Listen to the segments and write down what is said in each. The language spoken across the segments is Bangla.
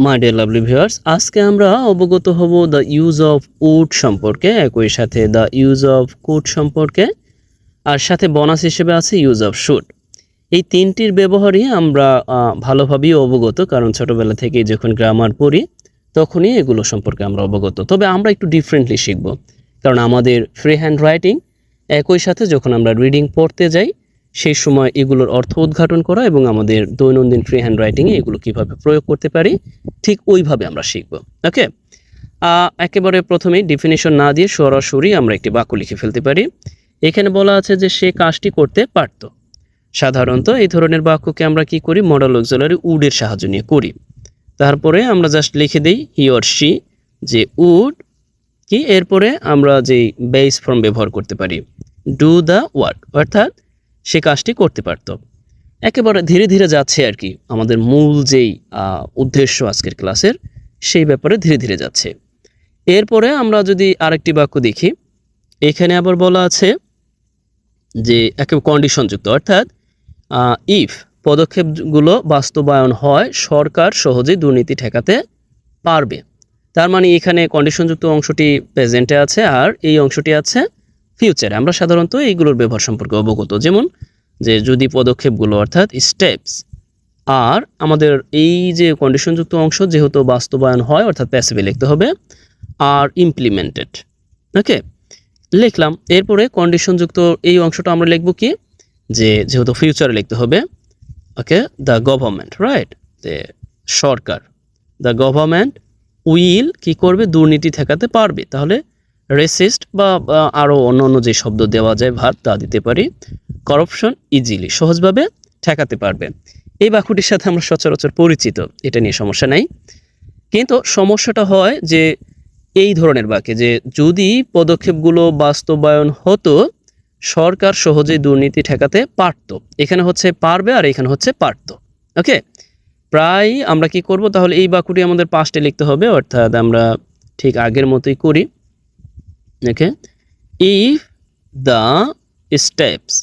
মাই ডিয়ার লাভলি ভিউয়ার্স, আজকে আমরা অবগত হব দ্য ইউজ অফ উড সম্পর্কে, একই সাথে দ্য ইউজ অফ কুড সম্পর্কে, আর সাথে বোনাস হিসেবে আছে ইউজ অফ শুড। এই তিনটির ব্যবহারই আমরা ভালোভাবেই অবগত, কারণ ছোটবেলা থেকেই যখন গ্রামার পড়ি তখনই এগুলো সম্পর্কে আমরা অবগত। তবে আমরা একটু ডিফারেন্টলি শিখব, কারণ আমাদের ফ্রি হ্যান্ড রাইটিং একই সাথে যখন আমরা রিডিং পড়তে যাই সেই সময় এগুলোর অর্থ উদ্ঘাটন করা এবং আমাদের দৈনন্দিন ফ্রি হ্যান্ড রাইটিংয়ে এগুলো কীভাবে প্রয়োগ করতে পারি ঠিক ওইভাবে আমরা শিখব। ওকে, একেবারে প্রথমেই ডেফিনিশন না দিয়ে সরাসরি আমরা একটি বাক্য লিখে ফেলতে পারি। এখানে বলা আছে যে সে কাজটি করতে পারত। সাধারণত এই ধরনের বাক্যকে আমরা কি করি, মডাল অক্সিলারি উডের সাহায্য নিয়ে করি। তারপরে আমরা জাস্ট লিখে দিই হি অর শি, যে উড কি, এরপরে আমরা যে বেস ফর্ম ব্যবহার করতে পারি ডু দ্য ওয়ার্ক, অর্থাৎ সে কাজটি করতে পারত। একেবারে ধীরে ধীরে যাচ্ছে আর কি, আমাদের মূল যেই উদ্দেশ্য আজকের ক্লাসের সেই ব্যাপারে ধীরে ধীরে যাচ্ছে। এরপরে আমরা যদি আরেকটি বাক্য দেখি, এখানে আবার বলা আছে যে একেবারে কন্ডিশনযুক্ত, অর্থাৎ ইফ পদক্ষেপগুলো বাস্তবায়ন হয় সরকার সহজেই দুর্নীতি ঠেকাতে পারবে। তার মানে এখানে কন্ডিশনযুক্ত অংশটি প্রেজেন্টে আছে আর এই অংশটি আছে ফিউচারে। আমরা সাধারণত এইগুলোর ব্যবহার সম্পর্কে অবগত, যেমন যে যদি পদক্ষেপগুলো অর্থাৎ স্টেপস, আর আমাদের এই যে কন্ডিশনযুক্ত অংশ যেহেতু বাস্তবায়ন হয় অর্থাৎ প্যাসিভে লিখতে হবে, আর ইমপ্লিমেন্টেড। ওকে, লিখলাম। এরপরে কন্ডিশনযুক্ত এই অংশটা আমরা লিখব কি, যে যেহেতু ফিউচারে লিখতে হবে, ওকে, দ্য গভর্নমেন্ট, রাইট, যে সরকার, দ্য গভর্নমেন্ট উইল কি করবে, দুর্নীতি ঠেকাতে পারবে। তাহলে রেসিস্ট বা আরও অন্য যে শব্দ দেওয়া যায় ভাত তা দিতে পারি, করাপশন ইজিলি, সহজভাবে ঠেকাতে পারবে। এই বাক্যটির সাথে আমরা সচরাচর পরিচিত, এটা নিয়ে সমস্যা নাই। কিন্তু সমস্যাটা হয় যে এই ধরনের বাক্যে, যে যদি পদক্ষেপগুলো বাস্তবায়ন হতো সরকার সহজেই দুর্নীতি ঠেকাতে পারত। এখানে হচ্ছে পারবে আর এখানে হচ্ছে পারত। ওকে, প্রায় আমরা কি করব, তাহলে এই বাক্যটি আমাদের পাস্টে লিখতে হবে, অর্থাৎ আমরা ঠিক আগের মতোই করি। ওকে, ইফ দ্য স্টেপস,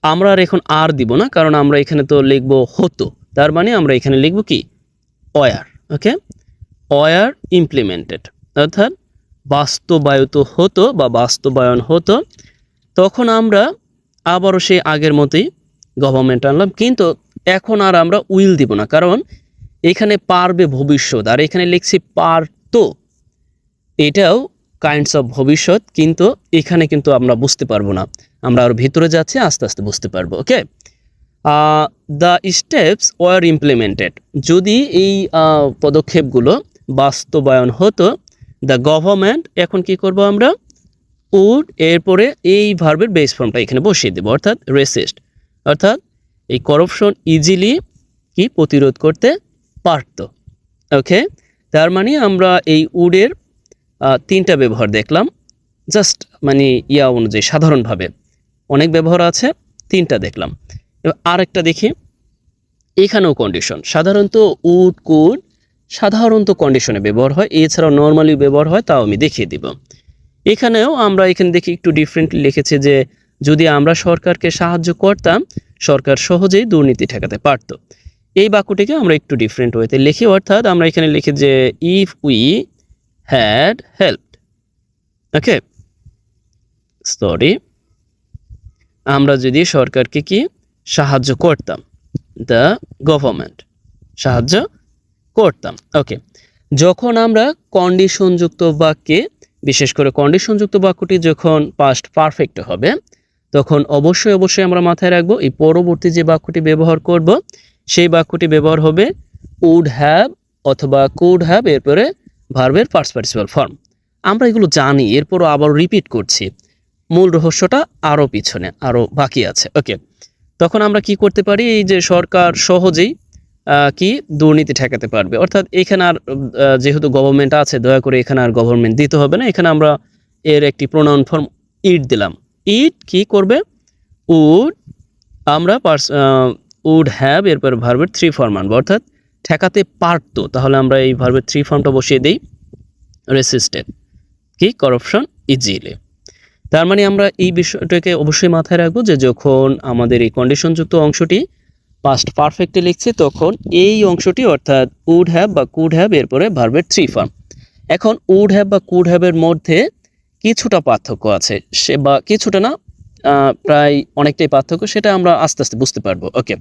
আমরা আর এখন আর দিব না, কারণ আমরা এখানে তো লিখব হতো, তার মানে আমরা এখানে লিখব কি, ওয়ার। ওকে, ওয়ার ইমপ্লিমেন্টেড, অর্থাৎ বাস্তবায়িত হতো বা বাস্তবায়ন হতো, তখন আমরা আবারও সেই আগের মতোই গভর্নমেন্ট আনলাম। কিন্তু এখন আর আমরা উইল দিব না, কারণ এখানে পারবে ভবিষ্যৎ, আর এখানে লিখছি পারতো, এটাও কাইন্ডস অফ ভবিষ্যৎ, কিন্তু এখানে কিন্তু আমরা বুঝতে পারবো না, আমরা আর ভিতরে যাচ্ছি, আস্তে আস্তে বুঝতে পারবো। ওকে, দ্য স্টেপস ওয়ার ইমপ্লিমেন্টেড, যদি এই পদক্ষেপগুলো বাস্তবায়ন হতো, দ্য গভর্নমেন্ট, এখন কি করব আমরা, উড, এরপরে এই ভার্বের বেস ফর্মটা এখানে বসিয়ে দেবো, অর্থাৎ রেসিস্ট, অর্থাৎ এই করাপশন ইজিলি কি প্রতিরোধ করতে পারত। ওকে, তার মানে আমরা এই উডের তিনটা ব্যবহার দেখলাম, জাস্ট মানে অনুযায়ী সাধারণভাবে অনেক ব্যবহার আছে, তিনটা দেখলাম। এবার আরেকটা দেখি, এখানেও কন্ডিশন, সাধারণত উড কুড সাধারণত কন্ডিশনে ব্যবহার হয়, এছাড়াও নর্মালি ব্যবহার হয়, তাও আমি দেখিয়ে দিব। এখানেও আমরা এখানে দেখি একটু ডিফারেন্টলি লিখেছে, যে যদি আমরা সরকারকে সাহায্য করতাম সরকার সহজেই দুর্নীতি ঠেকাতে পারত। এই বাক্যটিকে আমরা একটু ডিফারেন্ট ওয়েতে লিখি, অর্থাৎ আমরা এখানে লিখি যে if we had helped. Okay, sorry, আমরা যদি সরকারকে কি সাহায্য করতাম, দ্য গভর্নমেন্ট সাহায্য করতাম। ওকে, যখন আমরা কন্ডিশনযুক্ত বাক্যে, বিশেষ করে কন্ডিশনযুক্ত বাক্যটি যখন পাস্ট পারফেক্ট হবে, তখন অবশ্যই আমরা মাথায় রাখবো এই পরবর্তী যে বাক্যটি ব্যবহার করব সেই বাক্যটি ব্যবহার হবে উড হ্যাভ অথবা কুড হ্যাভ, এরপরে ভার্বের ফার্স্ট পার্টিসিপাল ফর্ম। আমরা এগুলো জানি, এরপরও আবার রিপিট করছি, মূল রহস্যটা আরও পিছনে, আরও বাকি আছে। ওকে, তখন আমরা কি করতে পারি, এই যে সরকার সহজেই কি দুর্নীতি ঠেকাতে পারবে, অর্থাৎ এখানে আর যেহেতু গভর্নমেন্ট আছে, দয়া করে এখানে আর গভর্নমেন্ট দিতে হবে না, এখানে আমরা এর একটি প্রোনাউন ফর্ম ইট দিলাম। ইট কি করবে, উড, আমরা উড হ্যাভ, এরপর ভার্বের থ্রি ফর্ম আনবো, অর্থাৎ ঠেকাতে পারতো, তাহলে আমরা এই ভার্বের থ্রি ফর্মটা বসিয়ে দিই, রেসিস্টেড কি, করাপশন ইজিলি। তার মানে আমরা এই বিষয়টাকে অবশ্যই মাথায় রাখবো, যে যখন আমাদের এই কন্ডিশনযুক্ত অংশটি পাস্ট পারফেক্টে লিখছি তখন এই অংশটি অর্থাৎ উড হ্যাভ বা কুড হ্যাভ এরপরে ভার্বের 3 ফর্ম। এখন উড হ্যাভ বা কুড হ্যাভের মধ্যে কিছুটা পার্থক্য আছে, সে বা কিছুটা না, প্রায় অনেকটাই পার্থক্য, সেটা আমরা আস্তে আস্তে বুঝতে পারবো। ওকে,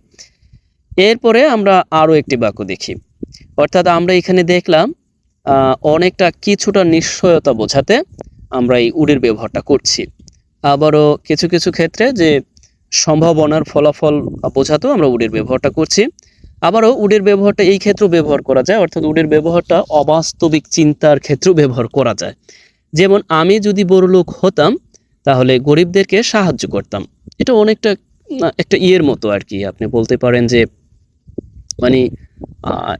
এরপরে আমরা আরও একটি বাক্য দেখি। অর্থাৎ আমরা এখানে দেখলাম অনেকটা কিছুটা নিশ্চয়তা বোঝাতে আমরা এই উডের ব্যবহারটা করছি। আবারও কিছু কিছু ক্ষেত্রে যে সম্ভাবনার ফলাফল বোঝাতেও আমরা উডের ব্যবহারটা করছি। আবারও উডের ব্যবহারটা এই ক্ষেত্রেও ব্যবহার করা যায়, অর্থাৎ উডের ব্যবহারটা অবাস্তবিক চিন্তার ক্ষেত্রেও ব্যবহার করা যায়। যেমন আমি যদি বড়লোক হতাম তাহলে গরিবদেরকে সাহায্য করতাম। এটা অনেকটা একটা ইয়ের মতো আর কি, আপনি বলতে পারেন যে মানে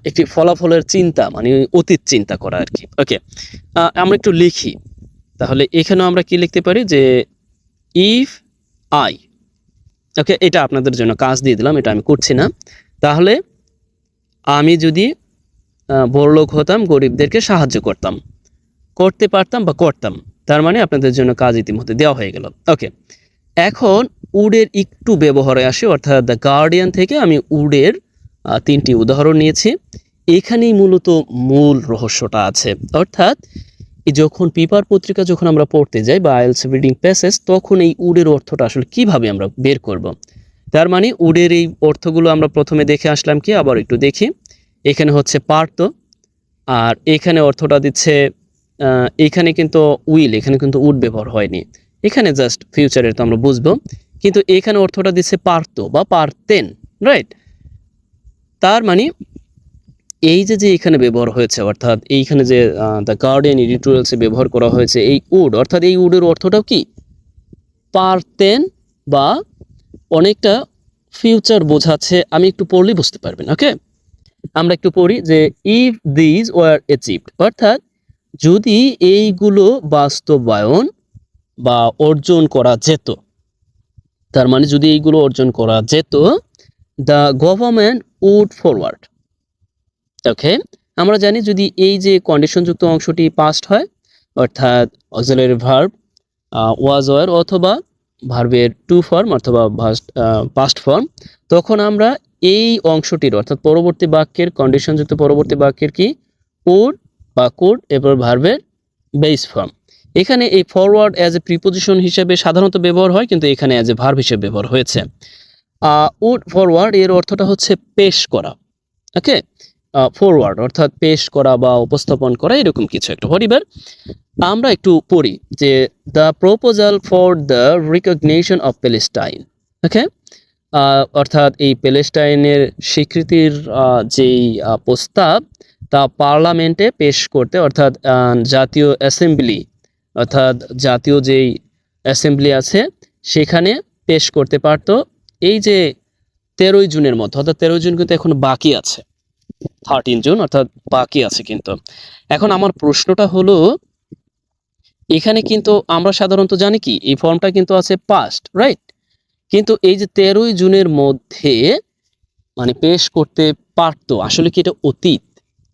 একটি ফলাফলের চিন্তা, মানে অতীত চিন্তা করা আর কি। ওকে, আমরা একটু লিখি তাহলে। এখানেও আমরা কি লিখতে পারি যে ইফ আই, ওকে, এটা আপনাদের জন্য কাজ দিয়ে দিলাম, এটা আমি করছি না। তাহলে আমি যদি বড়লোক হতাম গরিবদেরকে সাহায্য করতাম, করতে পারতাম বা করতাম, তার মানে আপনাদের জন্য কাজ ইতিমধ্যে দেওয়া হয়ে গেল। ওকে, এখন উডের একটু ব্যবহারে আসে, অর্থাৎ দ্য গার্ডিয়ান থেকে আমি উডের 3টি উদাহরণ নিয়েছি। এখানেই মূলত মূল রহস্যটা আছে। অর্থাৎ যখন পেপার পত্রিকা যখন আমরা পড়তে যাই বা আইএলটিএস রিডিং প্যাসেজ, তখন এই উডের অর্থটা আসলে কিভাবে আমরা বের করব। তার মানে উডের এই অর্থগুলো আমরা প্রথমে দেখে আসলাম, কি আবার একটু দেখি। এখানে হচ্ছে পারত, আর এখানে অর্থটা দিচ্ছে, এখানে কিন্তু উইল, এখানে কিন্তু উড ব্যবহার হয়নি, এখানে জাস্ট ফিউচারের তো আমরা বুঝবো, কিন্তু এখানে অর্থটা দিচ্ছে পারতো বা পারতেন, রাইট। তার মানে এই যে এখানে ব্যবহার হয়েছে, অর্থাৎ এইখানে যে দ্য গার্ডিয়ান এডিটোরিয়ালসে ব্যবহার করা হয়েছে এই উড, অর্থাৎ এই উডের অর্থটাও কি পারতেন বা অনেকটা ফিউচার বোঝাচ্ছে। আমি একটু পড়লেই বুঝতে পারবেন। ওকে, আমরা একটু পড়ি যে ইফ দিস ওয়ার অ্যাচিভড, অর্থাৎ যদি এইগুলো বাস্তবায়ন বা অর্জন করা যেত, তার মানে যদি এইগুলো অর্জন করা যেত, দ্য গভর্নমেন্ট উড ফরওয়ার্ড। ওকে, আমরা জানি যদি এই যে কন্ডিশনযুক্ত অংশটি পাস্ট হয়, অর্থাৎ অক্সিলারি ভার্ব ওয়াজ ওয়ার অথবা ভার্বের টু ফর্ম অথবা পাস্ট ফর্ম, তখন আমরা এই অংশটির অর্থাৎ পরবর্তী বাক্যের কন্ডিশনযুক্ত পরবর্তী বাক্যের কি উড বা কুড এরপর ভার্বের বেস ফর্ম। এখানে এই ফরওয়ার্ড অ্যাজ এ প্রিপোজিশন হিসেবে সাধারণত ব্যবহার হয়, কিন্তু এখানে অ্যাজ এ ভার্ব হিসেবে ব্যবহার হয়েছে। উড ফরওয়ার্ড এর অর্থটা হচ্ছে পেশ করা। ওকে, ফরওয়ার্ড অর্থাৎ পেশ করা বা উপস্থাপন করা, এরকম কিছু একটা। হরিবার আমরা একটু পড়ি যে the proposal for the recognition of Palestine. Okay, অর্থাৎ এই প্যালেস্টাইনের স্বীকৃতির যেই প্রস্তাব, তা পার্লামেন্টে পেশ করতে, অর্থাৎ জাতীয় অ্যাসেম্বলি, অর্থাৎ জাতীয় যেই অ্যাসেম্বলি আছে সেখানে পেশ করতে পারত এই যে 13ই জুনের মধ্যে, অর্থাৎ 13ই জুন কিন্তু এখন বাকি আছে, 13 জুন অর্থাৎ বাকি আছে। কিন্তু এখন আমার প্রশ্নটা হলো, এখানে কিন্তু আমরা সাধারণত জানি কি এই ফর্মটা কিন্তু আছে পাস্ট, রাইট। কিন্তু এই যে 13ই জুনের মধ্যে মানে পেশ করতে পারতো, আসলে কি এটা অতীত?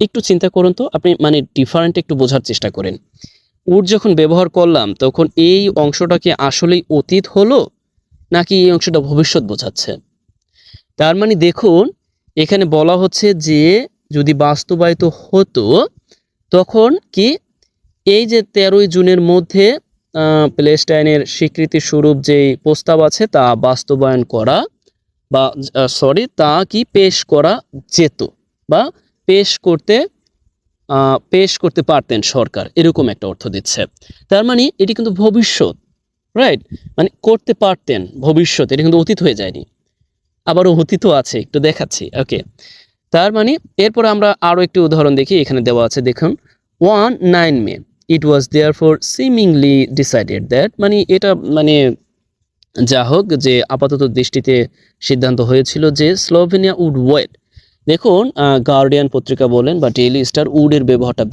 একটু চিন্তা করুন তো আপনি, মানে ডিফারেন্ট একটু বোঝার চেষ্টা করেন। উড যখন ব্যবহার করলাম তখন এই অংশটা কি আসলেই অতীত হলো, নাকি এই অংশটা ভবিষ্যৎ বোঝাচ্ছে? তার মানে দেখুন, এখানে বলা হচ্ছে যে যদি বাস্তবায়িত হতো, তখন কি এই যে 13ই জুনের মধ্যে প্যালেস্টাইনের স্বীকৃতি স্বরূপ যে প্রস্তাব আছে তা বাস্তবায়ন করা বা তা কি পেশ করা যেত বা পেশ করতে পারতেন সরকার, এরকম একটা অর্থ দিচ্ছে। তার মানে এটি কিন্তু ভবিষ্যৎ, রাইট, মানে করতে পারতেন ভবিষ্যৎ, এটা কিন্তু অতীত হয়ে যায়নি, আবারও অতীতও আছে, একটু দেখাচ্ছি। ওকে, তার মানে এরপর আমরা আরও একটি উদাহরণ দেখি, এখানে দেওয়া আছে দেখুন 9 মে ইট ওয়াজ দেয়ারফর সিমিংলি ডিসাইডেড দ্যাট, মানে এটা মানে যা হোক, যে আপাতত দৃষ্টিতে সিদ্ধান্ত হয়েছিল যে স্লোভেনিয়া উড ওয়েট। দেখুন গার্ডিয়ান পত্রিকা বলেন বা ডেইলি স্টার উডের ব্যবহারটা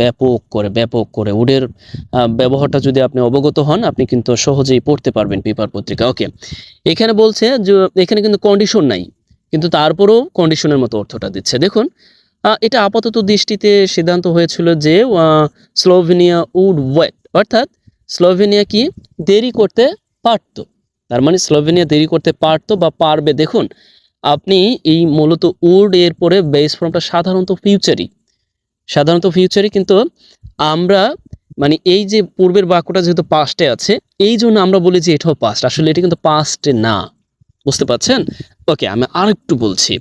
ব্যাপক করে উডের ব্যবহারটা যদি আপনি অবগত হন, আপনি কিন্তু সহজেই পড়তে পারবেন পেপার পত্রিকা। ওকে, এখানে বলছে যে এখানে কিন্তু কন্ডিশন নাই, কিন্তু তারপরেও কন্ডিশনের মতো অর্থটা দিচ্ছে। দেখুন এটা আপাতত দৃষ্টিতে সিদ্ধান্ত হয়েছিল যে স্লোভেনিয়া উড ওয়েট, অর্থাৎ স্লোভেনিয়া কি দেরি করতে পারতো। তার মানে স্লোভেনিয়া দেরি করতে পারতো বা পারবে। দেখুন আপনি এই মূলত উড এর পরে বেস ফর্মটা সাধারণত ফিউচারই, কিন্তু আমরা মানে এই যে পূর্বের বাক্যটা যেহেতু পাস্টে আছে এই জন্য আমরা বলি যে এটাও পাস্ট, আসলে এটা কিন্তু পাস্টে না, বুঝতে পারছেন? ওকে, আমি আরেকটু বলছি।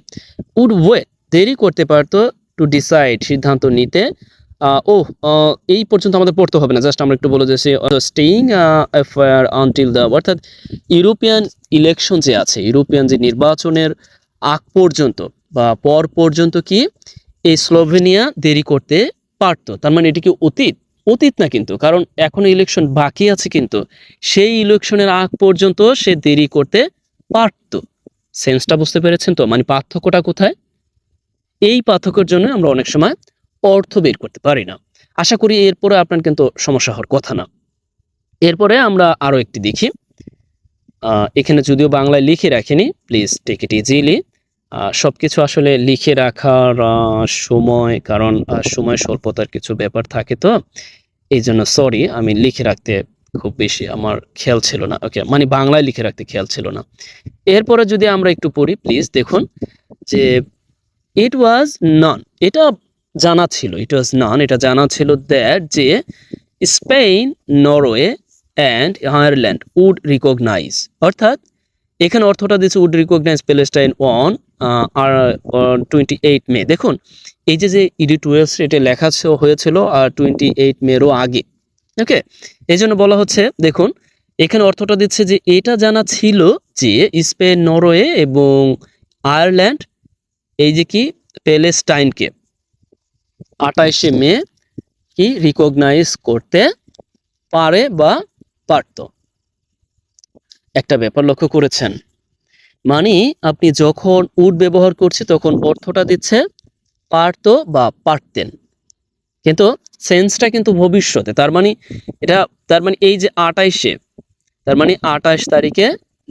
উড ওয়েট, দেরি করতে পারতো, টু ডিসাইড, সিদ্ধান্ত নিতে। এই পর্যন্ত আমাদের পড়তে হবে না, জাস্ট আমরা একটু বলে দিয়েছি স্টেইং অ্যাফেয়ার আনটিল দ্য, অর্থাৎ ইউরোপিয়ান ইলেকশন যে আছে, ইউরোপিয়ান যে নির্বাচনের আগ পর্যন্ত বা পর পর্যন্ত কি এই স্লোভেনিয়া দেরি করতে পারতো। তার মানে এটি কি অতীত না কিন্তু, কারণ এখনো ইলেকশন বাকি আছে, কিন্তু সেই ইলেকশনের আগ পর্যন্ত সে দেরি করতে পারতো। সেন্সটা বুঝতে পেরেছেন তো? মানে পার্থক্যটা কোথায়? এই পার্থক্যের জন্য আমরা অনেক সময় অর্থ বের করতে পারি না। আশা করি এরপরে আপনার কিন্তু সমস্যা হওয়ার কথা না। এরপরে আমরা আরো একটি দেখি। এখানে যদিও বাংলায় লিখে রাখিনি, প্লিজ টেক ইট ইজিলি। সবকিছু আসলে লিখে রাখার সময়, কারণ সময় স্বল্পতার কিছু ব্যাপার থাকে, তো এই জন্য সরি, আমি লিখে রাখতে খুব বেশি আমার খেয়াল ছিল না। ওকে, মানে বাংলায় লিখে রাখতে খেয়াল ছিল না। এরপরে যদি আমরা একটু পড়ি, প্লিজ দেখুন যে ইট ওয়াজ নন, এটা জানা ছিল, এটা জানা ছিল দ্যাট যে Spain, Norway and Ireland would recognise, অর্থাৎ এখানে অর্থটা দিচ্ছে would recognise Palestine on 28 May. দেখুন এই যে ইডি 12 এটা লেখা হয়েছিল আর 28 মেরও আগে। ওকে, এই জন্য বলা হচ্ছে, দেখুন এখানে অর্থটা দিচ্ছে যে এটা জানা ছিল যে স্পেন, নরওয়ে এবং আয়ারল্যান্ড এই যে কি প্যালেস্টাইনকে 28 মে কি রিকগনাইজ করতে পারে বা পারত। একটা ব্যাপার লক্ষ্য করেছেন, মানে আপনি যখন উড ব্যবহার করছি তখন অর্থটা দিচ্ছে পারতো বা পারতেন, কিন্তু সেন্সটা কিন্তু ভবিষ্যতে। তার মানে এই যে 28-এ, তার মানে 28 তারিখে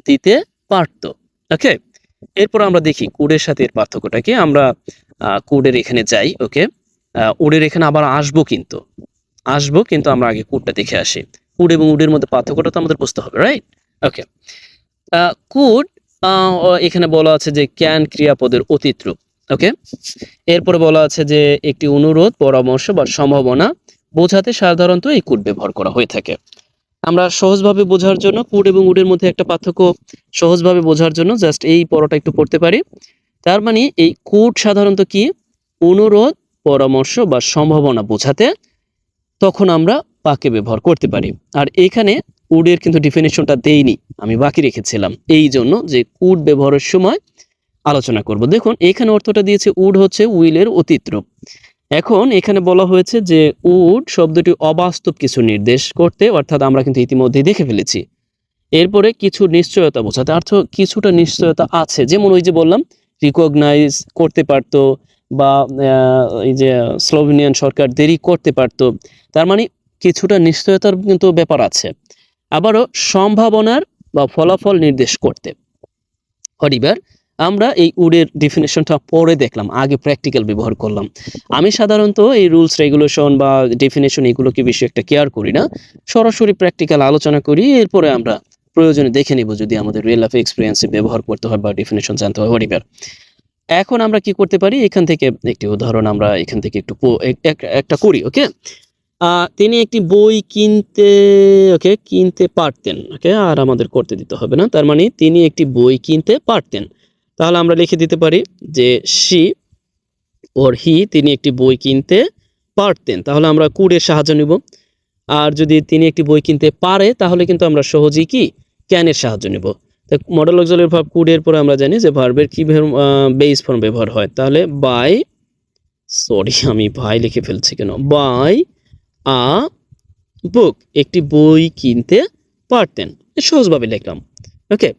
দিতে পারতো। ওকে, এরপর আমরা দেখি কুডের সাথে এর পার্থক্যটা কি। আমরা কুডের এখানে যাই। ওকে, উডের এখানে আবার আসবো, কিন্তু আমরা আগে কুডটা দেখে আসি। কুড এবং উডের মধ্যে পার্থক্যটা তো আমাদের বুঝতে হবে, রাইট? ওকে, কুড এখানে বলা আছে যে ক্যান ক্রিয়াপদের অতীত রূপ। ওকে, এরপরে বলা আছে যে একটি অনুরোধ, পরামর্শ বা সম্ভাবনা বোঝাতে সাধারণত এই কুড ব্যবহার করা হয়ে থাকে। আমরা সহজভাবে বোঝার জন্য কুড এবং উডের মধ্যে একটা পার্থক্য সহজভাবে বোঝার জন্য জাস্ট এই পড়াটা একটু পড়তে পারি। তার মানে এই কুড সাধারণত কি অনুরোধ, পরামর্শ বা সম্ভাবনা বোঝাতে তখন আমরা পাকে ব্যবহার করতে পারি। আর এখানে উডের কিন্তু ডেফিনিশনটা দেইনি, আমি বাকি রেখেছিলাম এই জন্য যে কুড ব্যবহারের সময় আলোচনা করব। দেখুন এখানে অর্থটা দিয়েছে উড হচ্ছে উইলের অতীত রূপ। এখন এখানে বলা হয়েছে যে উড শব্দটি অবাস্তব কিছু নির্দেশ করতে, অর্থাৎ আমরা কিন্তু ইতিমধ্যেই দেখে ফেলেছি। এরপরে কিছু নিশ্চয়তা বোঝাতে, অর্থ কিছুটা নিশ্চয়তা আছে, যেমন ওই যে বললাম রিকগনাইজ করতে পারতো বা এই যে স্লোভেনিয়ান সরকার দেরি করতে পারতো, তার মানে কিছুটা নিশ্চয়তার কিন্তু ব্যাপার আছে। আবারও সম্ভাবনার বা ফলাফল নির্দেশ করতে। এবার আমরা এই উডের ডেফিনেশনটা পরে দেখলাম, আগে প্র্যাকটিক্যাল ব্যবহার করলাম। আমি সাধারণত এই রুলস রেগুলেশন বা ডেফিনেশন এগুলোকে বেশি একটা কেয়ার করি না, সরাসরি প্র্যাকটিক্যাল আলোচনা করি, এরপরে আমরা প্রয়োজনে দেখে নিব যদি আমাদের রিয়েল লাইফ এক্সপিরিয়েন্সে ব্যবহার করতে হয় বা ডেফিনেশন জানতে হয়। এবার এখন আমরা কি করতে পারি, এখান থেকে একটি উদাহরণ আমরা এখান থেকে একটু একটা করি। ওকে, তিনি একটি বই কিনতে পারতেন। ওকে, আর আমাদের করতে দিতে হবে না। তার মানে তিনি একটি বই কিনতে পারতেন, তাহলে আমরা লিখে দিতে পারি যে শি ওর হি, তিনি একটি বই কিনতে পারতেন, তাহলে আমরা কুডের সাহায্য নিব। আর যদি তিনি একটি বই কিনতে পারে তাহলে কিন্তু আমরা সহজেই কি ক্যানের সাহায্য নেব। মডেল অক্সিলারি ভার্ব কুডের পরে আমরা জানি যে ভার্বের কি বেস ফর্ম ব্যবহার হয়, তাহলে বাই, আমি ভাই লিখে ফেলছি কেন, বাই আ বুক, একটি বই কিনতে পারতেন, সহজভাবে লিখলাম। ওকে,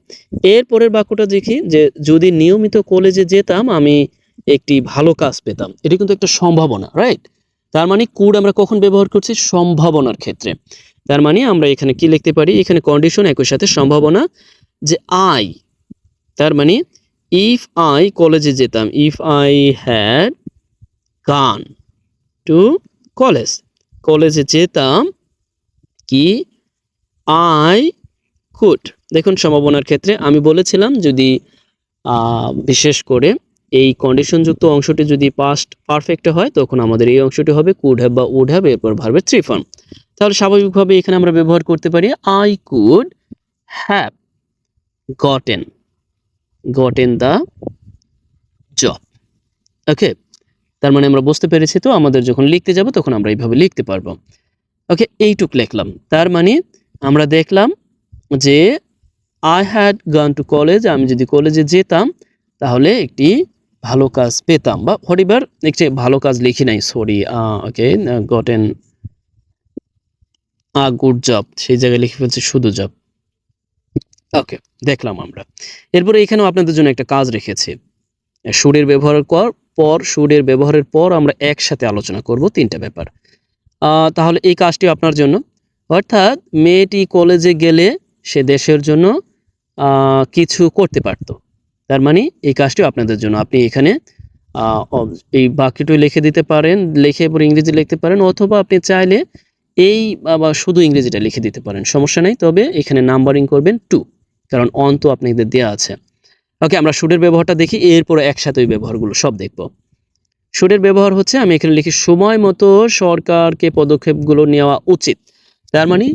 এর পরের বাক্যটা দেখি যে যদি নিয়মিত কলেজে যেতাম আমি একটি ভালো কাজ পেতাম। এটি কিন্তু একটা সম্ভাবনা, রাইট? তার মানে কুড আমরা কখন ব্যবহার করছি, সম্ভাবনার ক্ষেত্রে। তার মানে আমরা এখানে কি লিখতে পারি, এখানে কন্ডিশন একই সাথে সম্ভাবনা, যে আই, তার মানে ইফ আই কলেজে যেতাম, if I had gone to কলেজে যেতাম কি আই কুড। দেখুন সম্ভাবনার ক্ষেত্রে আমি বলেছিলাম যদি বিশেষ করে এই কন্ডিশনযুক্ত অংশটি যদি পাস্ট পারফেক্টে হয় তখন আমাদের এই অংশটি হবে কুড হ্যাভ বা উড হ্যাভ, এরপর ভার্বের থ্রি ফর্ম। তাহলে স্বাভাবিকভাবে এখানে আমরা ব্যবহার করতে পারি I could have gotten the job. Okay, তার মানে আমরা বুঝতে পেরেছি তো আমাদের যখন লিখতে যাব তখন আমরা এইভাবে লিখতে পারবো। ওকে, এইটুক লিখলাম। তার মানে আমরা দেখলাম যে I had gone to college, আমি যদি কলেজে যেতাম তাহলে একটি ভালো কাজ পেতাম, বা হরিবার একটি ভালো কাজ লিখি নাই, সরি। ওকে, গটেন গুড জব, সেই জায়গায় লিখে ফেলছি শুধু জব। ওকে, দেখলাম আমরা। এরপরে এখানেও আপনাদের জন্য একটা কাজ রেখেছি। সুরের ব্যবহারের পর আমরা একসাথে আলোচনা করব তিনটা ব্যাপার। তাহলে এই কাজটি আপনার জন্য, অর্থাৎ মেয়েটি কলেজে গেলে সে দেশের জন্য কিছু করতে পারত। তার মানে এই কাজটিও আপনাদের জন্য। আপনি এখানে এই বাক্যটি লিখে দিতে পারেন, লিখে এরপর ইংরেজি লিখতে পারেন, অথবা আপনি চাইলে এই বা শুধু ইংরেজিটা লিখে দিতে পারেন, সমস্যা নেই। তবে এখানে নাম্বারিং করবেন 2, কারণ অন তো আপনাদের দেওয়া আছে। ওকে, আমরা শুডের ব্যবহারটা দেখি, এরপরে একসাথে ওই ব্যবহারগুলো সব দেখব। শুডের ব্যবহার হচ্ছে, আমি এখানে লিখি সময় মতো সরকারকে পদক্ষেপগুলো নেওয়া উচিত। তার মানে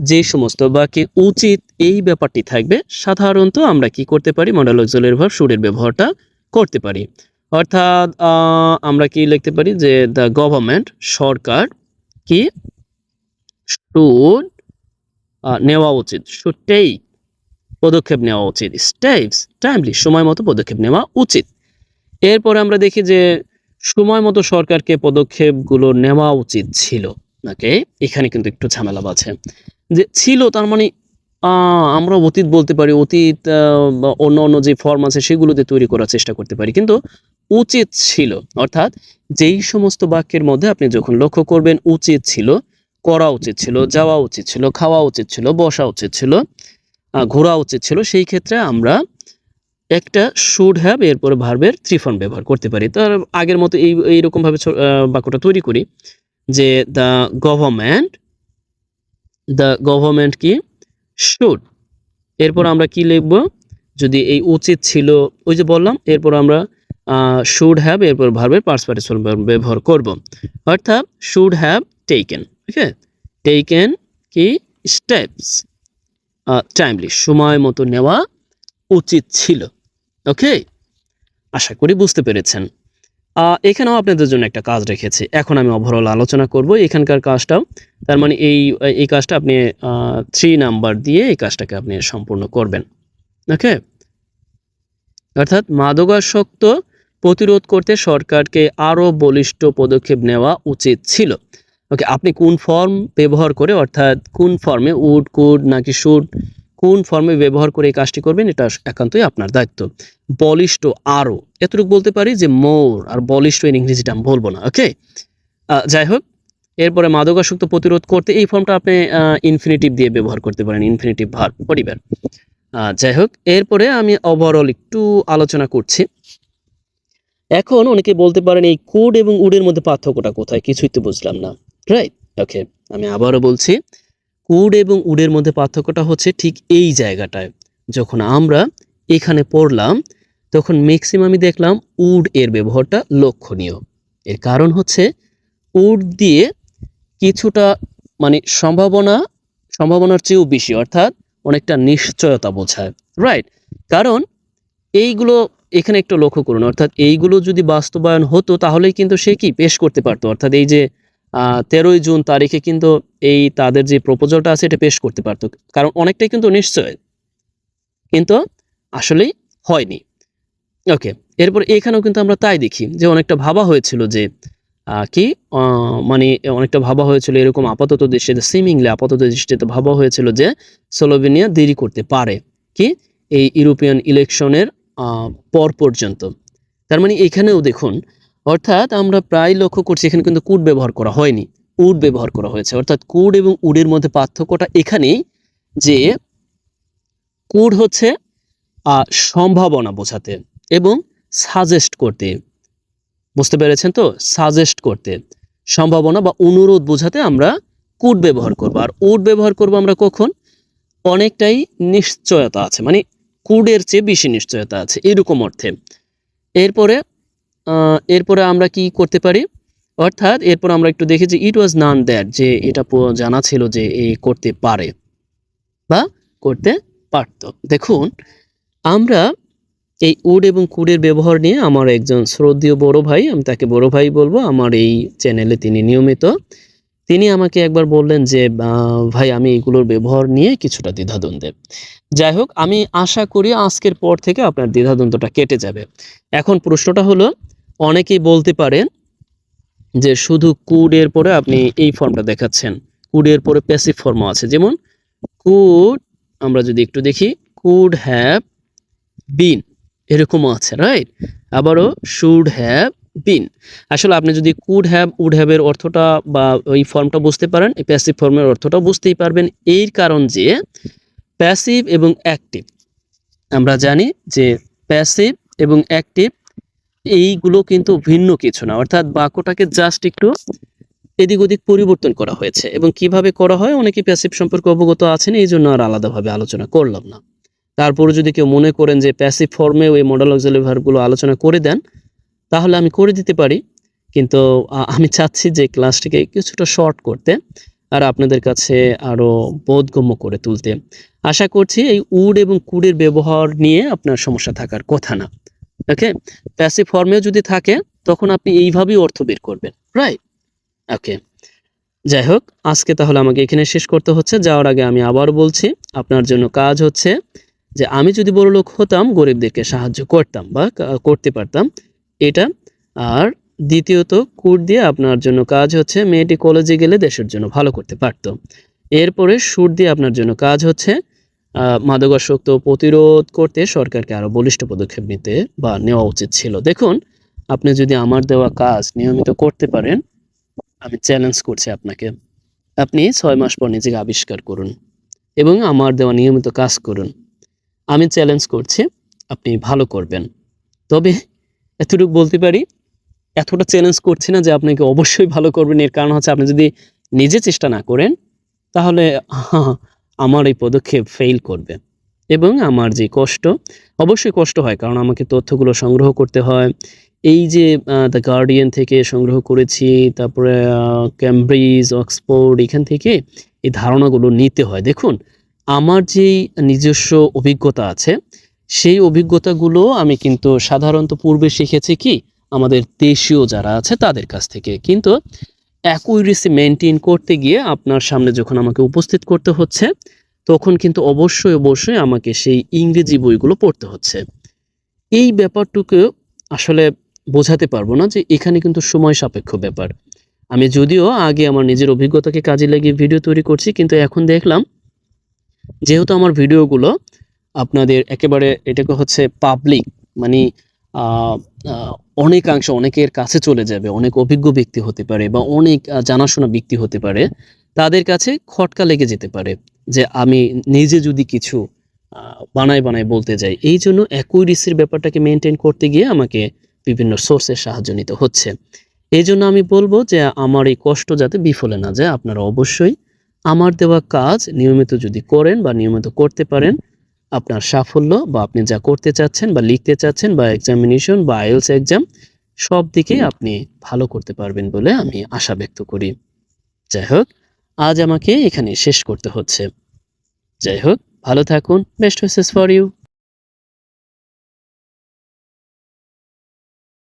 যে সমস্ত বাক্যে উচিত এই ব্যাপারটি থাকবে, সাধারণত আমরা কি করতে পারি, মডাল অক্সিলারি ভার্ব শুডের ব্যবহারটা করতে পারি। অর্থাৎ আমরা কি লিখতে পারি যে দ্য গভর্নমেন্ট, সরকার কি শুড নেওয়া উচিত, শুড টেক পদক্ষেপ নেওয়া উচিত, স্টেপস টাইমলি সময় মতো পদক্ষেপ নেওয়া উচিত। এরপরে আমরা দেখি যে সময় মতো সরকারকে পদক্ষেপগুলো নেওয়া উচিত ছিল। ওকে, এখানে কিন্তু একটু ঝামেলা আছে যে ছিল, তার মানে আমরা অতীত বলতে পারি, অতীত বা অন্য যে ফর্ম আছে সেগুলোতে তৈরি করার চেষ্টা করতে পারি, কিন্তু উচিত ছিল অর্থাৎ যেই সমস্ত বাক্যের মধ্যে আপনি যখন লক্ষ্য করবেন উচিত ছিল, করা উচিত ছিল, যাওয়া উচিত ছিল, খাওয়া উচিত ছিল, বসা উচিত ছিল, ঘোরা উচিত ছিল, সেই ক্ষেত্রে আমরা একটা শুড হ্যাভ এরপরে ভার্বের থ্রি ফর্ম ব্যবহার করতে পারি। তার আগের মতো এইরকম ভাবে বাক্যটা তৈরি করি যে দ্য গভর্নমেন্ট কি শুড, এরপর আমরা কি লিখব, যদি এই উচিত ছিল ওই যে বললাম, এরপর আমরা শুড হ্যাভ এরপর ভার্বের পাস্ট পার্টিসিপল ব্যবহার করব, অর্থাৎ should have taken. Okay, taken কি স্টেপস টাইমলি সময় মতো নেওয়া উচিত ছিল। ওকে, আশা করি বুঝতে পেরেছেন। এখানেও আপনাদের জন্য একটা কাজ রেখেছি, এখন আমি ওভারঅল আলোচনা করব এখানকার কাজটাও। তার মানে এই কাজটা আপনি 3 নাম্বার দিয়ে এই কাজটাকে আপনি সম্পূর্ণ করবেন। ওকে, অর্থাৎ মাদকাসক্ত প্রতিরোধ করতে সরকারকে আরও বলিষ্ঠ পদক্ষেপ নেওয়া উচিত ছিল। ওকে, আপনি কোন ফর্ম ব্যবহার করে, অর্থাৎ কোন ফর্মে উড, কুড নাকি শুড, কোন ফর্মে ব্যবহার করে এই কাজটি করবেন, এটা একান্তই আপনার দায়িত্ব। বলিষ্ঠ আরও, এতটুকু বলতে পারি যে মোর, আর বলিষ্ঠ এর ইংরেজিটা আমি বলবো না। ওকে, যাই হোক, এরপরে মাদকাসক্ত প্রতিরোধ করতে এই ফর্মটা আপনি ইনফিনিটিভ দিয়ে ব্যবহার করতে পারেন, ইনফিনিটিভ ভার্ব পরিবার। যাই হোক, এরপরে আমি ওভারঅল একটু আলোচনা করছি। এখন অনেকে বলতে পারেন এই কুড এবং উডের মধ্যে পার্থক্যটা কোথায়, কিছুই তো বুঝলাম না, রাইট? ওকে, আমি আবারও বলছি, কুড এবং উডের মধ্যে পার্থক্যটা হচ্ছে ঠিক এই জায়গাটায়। যখন আমরা এখানে পড়লাম তখন ম্যাক্সিমামই দেখলাম উড এর ব্যবহারটা লক্ষণীয়। এর কারণ হচ্ছে উড দিয়ে কিছুটা মানে সম্ভাবনার চেয়েও বেশি, অর্থাৎ অনেকটা নিশ্চয়তা বোঝায়, রাইট? কারণ এইগুলো এখানে একটু লক্ষ্য করুন, অর্থাৎ এইগুলো যদি বাস্তবায়ন হতো তাহলেই কিন্তু সে কি পেশ করতে পারতো, অর্থাৎ এই যে 13ই জুন তারিখে কিন্তু এই তাদের যে প্রপোজালটা আছে এটা পেশ করতে পারতো, কারণ অনেকটাই কিন্তু নিশ্চয়, কিন্তু আসলেই হয়নি। ওকে, এরপর এখানেও কিন্তু আমরা তাই দেখি যে অনেকটা ভাবা হয়েছিল যে মানে অনেকটা ভাবা হয়েছিল এরকম আপাতত দৃষ্টিতে, সিমিংলি আপাতত দৃষ্টিতে ভাবা হয়েছিল যে স্লোভেনিয়া দেরি করতে পারে কি এই ইউরোপিয়ান ইলেকশনের পর পর্যন্ত। তার মানে এখানেও দেখুন, অর্থাৎ আমরা প্রায় লক্ষ্য করছি এখানে কিন্তু কুড ব্যবহার করা হয়নি, উড ব্যবহার করা হয়েছে। অর্থাৎ কুড এবং উডের মধ্যে পার্থক্যটা এখানেই যে কুড হচ্ছে সম্ভাবনা বোঝাতে এবং সাজেস্ট করতে, বুঝতে পেরেছেন তো? সাজেস্ট করতে, সম্ভাবনা বা অনুরোধ বোঝাতে আমরা কুড ব্যবহার করব, আর উড ব্যবহার করব আমরা কখন, অনেকটাই নিশ্চয়তা আছে, মানে কুডের চেয়ে বেশি নিশ্চয়তা আছে, এরকম অর্থে। এরপরে আমরা কি করতে পারি, অর্থাৎ এরপর আমরা একটু দেখি যে ইট ওয়াজ নন দ্যাট, যে এটা জানা ছিল যে এ করতে পারে বা করতে পারত। দেখুন আমরা এই উড এবং কুডের ব্যবহার নিয়ে আমার একজন শ্রদ্ধেয় বড় ভাই, আমি তাকে বড় ভাই বলবো, আমার এই চ্যানেলে তিনি নিয়মিত, তিনি আমাকে একবার বললেন যে ভাই আমি এগুলোর ব্যবহার নিয়ে কিছুটা দ্বিধাদ্বন্দ্বে। যাই হোক, আমি আশা করি আজকের পর থেকে আপনার দ্বিধাদ্বন্দ্বটা কেটে যাবে। এখন প্রশ্নটা হলো, অনেকেই বলতে পারেন যে শুধু কুড এর পরে আপনি এই ফর্মটা দেখাচ্ছেন, কুড এর পরে প্যাসিভ ফর্মও আছে, যেমন কুড, আমরা যদি একটু দেখি, কুড হ্যাভ বিন, এরকমও আছে, রাইট? আবারও শুড হ্যাভ বিন। আসলে আপনি যদি কুড হ্যাভ, উড হ্যাভ এর অর্থটা বা ওই ফর্মটা বুঝতে পারেন, এই প্যাসিভ ফর্মের অর্থটা বুঝতেই পারবেন। এর কারণ যে প্যাসিভ এবং অ্যাক্টিভ, আমরা জানি যে প্যাসিভ এবং অ্যাক্টিভ এইগুলো কিন্তু ভিন্ন কিছু না, অর্থাৎ বাক্যটাকে জাস্ট একটু এদিক ওদিক পরিবর্তন করা হয়েছে। এবং কিভাবে করা হয় অনেকে প্যাসিভ সম্পর্কে অবগত আছেন, এই জন্য আর আলাদাভাবে আলোচনা করলাম না। তারপরে যদি কেউ মনে করেন যে প্যাসিভ ফর্মেও এই মডেল অক্সিলারি ভার্বগুলো আলোচনা করে দেন, তাহলে আমি করে দিতে পারি, কিন্তু আমি চাচ্ছি যে ক্লাসটিকে কিছুটা শর্ট করতে আর আপনাদের কাছে আরও বোধগম্য করে তুলতে। আশা করছি এই উড এবং কুডের ব্যবহার নিয়ে আপনার সমস্যা থাকার কথা না। ওকে, প্যাসিভ ফর্মেও যদি থাকে তখন আপনি এইভাবেই অর্থ বের করবেন, রাইট? ওকে, যাই হোক, আজকে তাহলে আমাকে এখানে শেষ করতে হচ্ছে। যাওয়ার আগে আমি আবার বলছি, আপনার জন্য কাজ হচ্ছে যে আমি যদি বড়লোক হতাম, গরিবদেরকে সাহায্য করতাম বা করতে পারতাম, এটা। আর দ্বিতীয়ত, কুড দিয়ে আপনার জন্য কাজ হচ্ছে মেয়েটি কলেজে গেলে দেশের জন্য ভালো করতে পারত। এরপরে সুর দিয়ে আপনার জন্য কাজ হচ্ছে মাদকাসক্ত প্রতিরোধ করতে সরকারকে আরো বলিষ্ঠ পদক্ষেপ নিতে বা নেওয়া উচিত ছিল। দেখুন, আপনি যদি আমার দেওয়া কাজ নিয়মিত করতে পারেন, আমি চ্যালেঞ্জ করছি আপনাকে, আপনি 6 মাস পর নিজেকে আবিষ্কার করুন এবং আমার দেওয়া নিয়মিত কাজ করুন। আমি চ্যালেঞ্জ করছি আপনি ভালো করবেন। তবে এতটুকু বলতে পারি, এতটা চ্যালেঞ্জ করছি না যে আপনাকে অবশ্যই ভালো করবেন। এর কারণ হচ্ছে আপনি যদি নিজে চেষ্টা না করেন তাহলে আমার এই পদক্ষেপ ফেল করবে এবং আমার যে কষ্ট, অবশ্যই কষ্ট হয়, কারণ আমাকে তথ্যগুলো সংগ্রহ করতে হয়। এই যে দ্য গার্ডিয়ান থেকে সংগ্রহ করেছি, তারপরে ক্যামব্রিজ, অক্সফোর্ড, এখান থেকে এই ধারণাগুলো নিতে হয়। দেখুন, আমার যেই নিজস্ব অভিজ্ঞতা আছে, সেই অভিজ্ঞতাগুলো আমি কিন্তু সাধারণত পূর্বে শিখেছি কি আমাদের দেশীয় যারা আছে তাদের কাছ থেকে। কিন্তু অ্যাকুরেসি মেনটেন করতে গিয়ে আপনার সামনে যখন আমাকে উপস্থিত করতে হচ্ছে, তখন কিন্তু অবশ্যই আমাকে সেই ইংরেজি বইগুলো পড়তে হচ্ছে। এই ব্যাপারটুকু আসলে বোঝাতে পারবো না যে এখানে কিন্তু সময় সাপেক্ষ ব্যাপার। আমি যদিও আগে আমার নিজের অভিজ্ঞতাকে কাজে লাগিয়ে ভিডিও তৈরি করছি, কিন্তু এখন দেখলাম যেহেতু আমার ভিডিওগুলো আপনাদের একেবারে এটাকে হচ্ছে পাবলিক, মানে অনেকাংশ অনেকের কাছে চলে যাবে, অনেক অভিজ্ঞ ব্যক্তি হতে পারে বা অনেক জানাশোনা ব্যক্তি হতে পারে, তাদের কাছে খটকা লেগে যেতে পারে যে আমি নিজে যদি কিছু বানায় বলতে যাই। এই জন্য অ্যাকুরেসির ব্যাপারটাকে মেনটেন করতে গিয়ে আমাকে বিভিন্ন সোর্সের সাহায্য নিতে হচ্ছে। এই জন্য আমি বলবো যে আমার এই কষ্ট যাতে বিফলে না যায়, আপনারা অবশ্যই আমার দেওয়া কাজ নিয়মিত যদি করেন বা নিয়মিত করতে পারেন, আপনার সাফল্য বা আপনি যা করতে চাচ্ছেন বা লিখতে চাচ্ছেন বা এক্সামিনেশন বা আইএলটিএস এক্সাম, সব দিকেই আপনি ভালো করতে পারবেন বলে আমি আশা ব্যক্ত করি। যাই হোক, আজ আমাকে এখানে শেষ করতে হচ্ছে। যাই হোক, ভালো থাকুন। Best wishes for you.